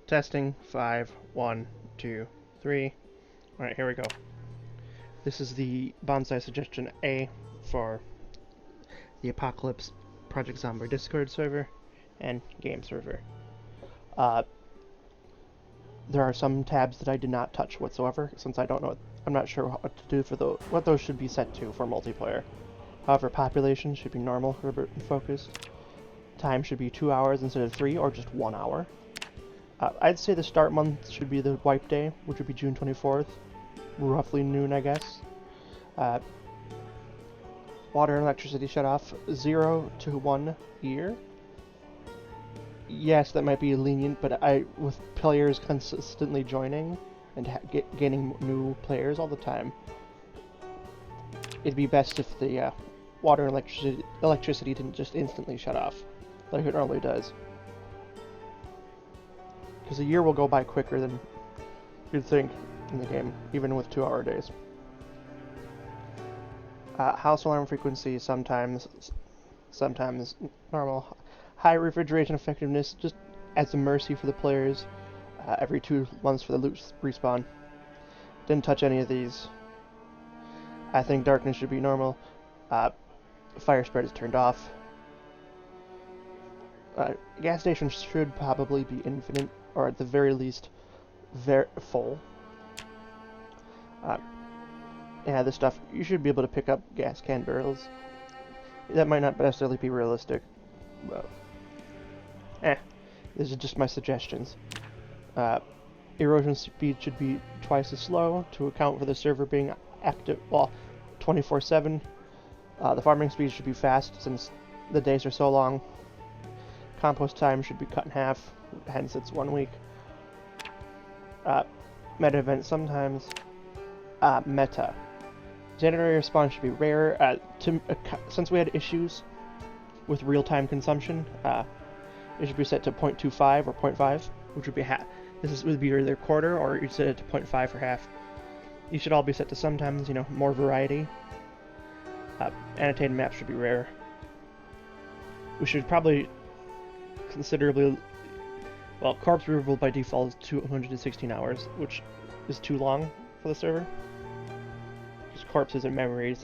Testing. 5, 1, 2, 3. Alright, here we go. This is the bonsai suggestion A for the Apocalypse Project Zombie Discord server and game server. There are some tabs that I did not touch whatsoever, since I don't know. I'm not sure what to do for what those should be set to for multiplayer. However, population should be normal, Herbert, and focused. Time should be 2 hours instead of 3, or just 1 hour. I'd say the start month should be the wipe day, which would be June 24th, roughly noon, I guess. Water and electricity shut off 0 to 1 year. Yes, that might be lenient, but with players consistently joining and gaining new players all the time, it'd be best if the water and electricity didn't just instantly shut off, like it normally does. Because a year will go by quicker than you'd think in the game, even with 2-hour days. House alarm frequency sometimes normal. High refrigeration effectiveness, just as a mercy for the players. Every 2 months for the loot respawn. Didn't touch any of these. I think darkness should be normal. Fire spread is turned off. Gas stations should probably be infinite, or at the very least, very full. Yeah, this stuff, you should be able to pick up gas can barrels. That might not necessarily be realistic, but these are just my suggestions. Erosion speed should be twice as slow to account for the server being active, well, 24/7. The farming speed should be fast since the days are so long. Compost time should be cut in half, hence it's 1 week. Meta events sometimes. Meta. Generator spawn should be rare. Since we had issues with real-time consumption, it should be set to 0.25 or 0.5, which would be half. Would be either quarter, or you set it to 0.5 for half. You should all be set to sometimes, more variety. Annotated maps should be rare. We should probably considerably... Well, corpse removal by default is 216 hours, which is too long for the server. Because corpses and memory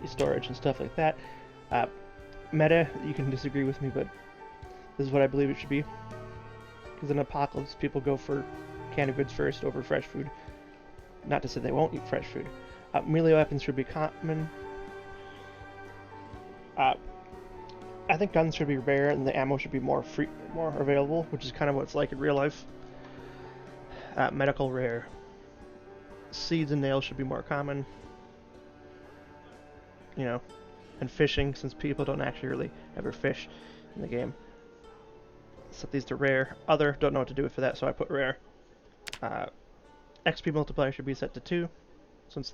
storage and stuff like that. Meta, you can disagree with me, but this is what I believe it should be. Because in Apocalypse, people go for canned goods first over fresh food. Not to say they won't eat fresh food. Melee weapons should be common. I think guns should be rare and the ammo should be more available, which is kind of what it's like in real life. Medical rare. Seeds and nails should be more common. And fishing, since people don't actually really ever fish in the game. Set these to rare. Other, don't know what to do for that, so I put rare. XP multiplier should be set to 2, since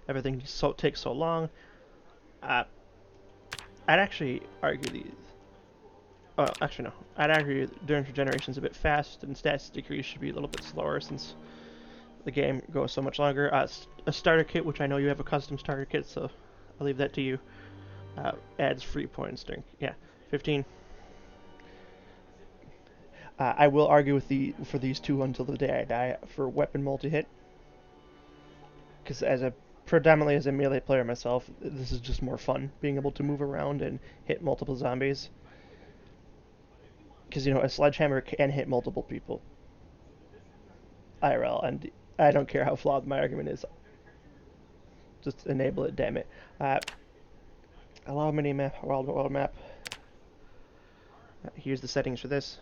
everything takes so long. I'd actually argue these. Oh, actually no. I'd argue during generations a bit fast, and stats decrease should be a little bit slower since the game goes so much longer. A starter kit, which I know you have a custom starter kit, so I'll leave that to you. Adds free points during 15. I will argue for these two until the day I die for weapon multi-hit, because predominantly as a melee player myself, this is just more fun, being able to move around and hit multiple zombies. Because, a sledgehammer can hit multiple people. IRL, and I don't care how flawed my argument is. Just enable it, damn it. Allow minimap, world map. Here's the settings for this.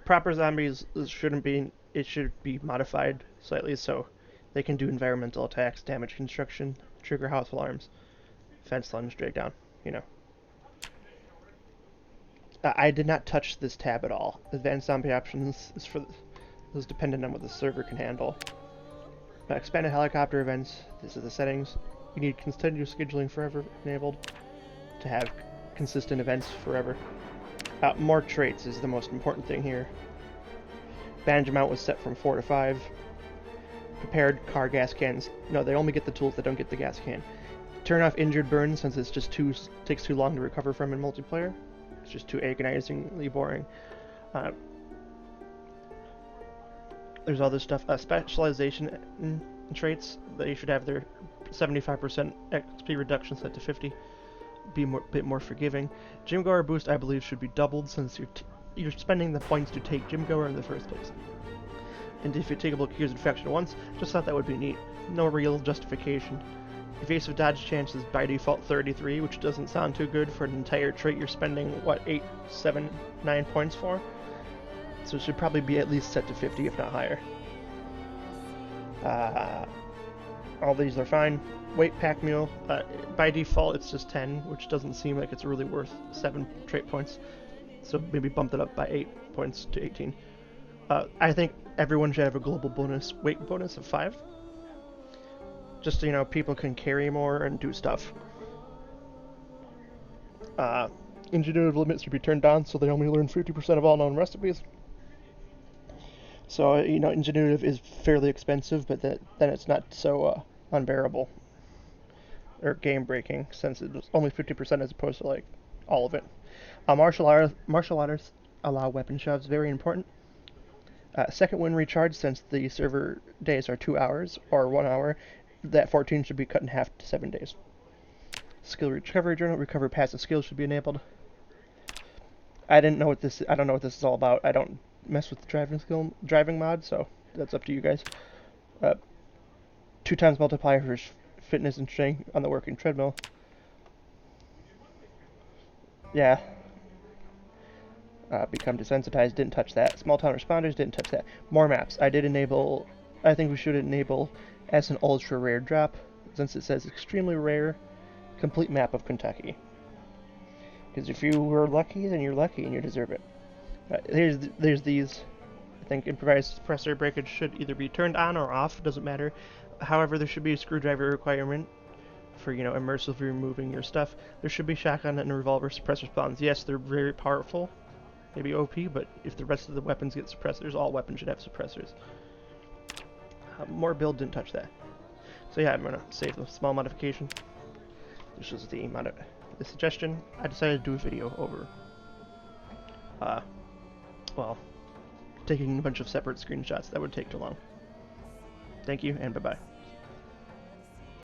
Proper zombies shouldn't be. It should be modified slightly so they can do environmental attacks, damage construction, trigger house alarms, fence lunge, drag down. I did not touch this tab at all. Advanced zombie options is dependent on what the server can handle. Expanded helicopter events. This is the settings. You need continuous scheduling forever enabled to have consistent events forever. More traits is the most important thing here. Bandage amount was set from 4 to 5. Prepared car gas cans. No, they only get the tools, they don't get the gas can. Turn off injured burn since it's just takes too long to recover from in multiplayer. It's just too agonizingly boring. Uh, there's other stuff. Specialization traits, they should have their 75% XP reduction set to 50. Be a bit more forgiving. Gym Goer boost, I believe, should be doubled since you're spending the points to take Gym Goer in the first place. Indefatigable cures infection once, just thought that would be neat. No real justification. Evasive dodge chance is by default 33, which doesn't sound too good for an entire trait you're spending, what, 8, 7, 9 points for? So it should probably be at least set to 50, if not higher. All these are fine. Weight pack mule, by default it's just 10, which doesn't seem like it's really worth 7 trait points. So maybe bump it up by 8 points to 18. I think everyone should have a global bonus, weight bonus of 5. Just so, you know, people can carry more and do stuff. Ingenuitive limits should be turned down so they only learn 50% of all known recipes. So, you know, ingenuitive is fairly expensive, but then it's not so unbearable or game breaking since it's only 50% as opposed to like all of it. Martial artists allow weapon shoves, very important. Second wind recharge, since the server days are 2 hours or 1 hour, that 14 should be cut in half to 7 days. Skill recovery journal, recover passive skills should be enabled. I don't know what this is all about. I don't mess with the driving mod, so that's up to you guys. 2 times multiplier for fitness and strength on the working treadmill. Yeah. Become desensitized, didn't touch that. Small town responders, didn't touch that. More maps. I think we should enable as an ultra rare drop, since it says extremely rare, complete map of Kentucky. Because if you were lucky, then you're lucky and you deserve it. There's these. I think improvised suppressor breakage should either be turned on or off, doesn't matter. However, there should be a screwdriver requirement for, you know, immersively removing your stuff. There should be shotgun and revolver suppressor spawns. Yes, they're very powerful, maybe OP, but if the rest of the weapons get suppressors, all weapons should have suppressors. More build didn't touch that. So yeah, I'm gonna save the small modification. This was the suggestion. I decided to do a video over, well, taking a bunch of separate screenshots. That would take too long. Thank you, and bye-bye.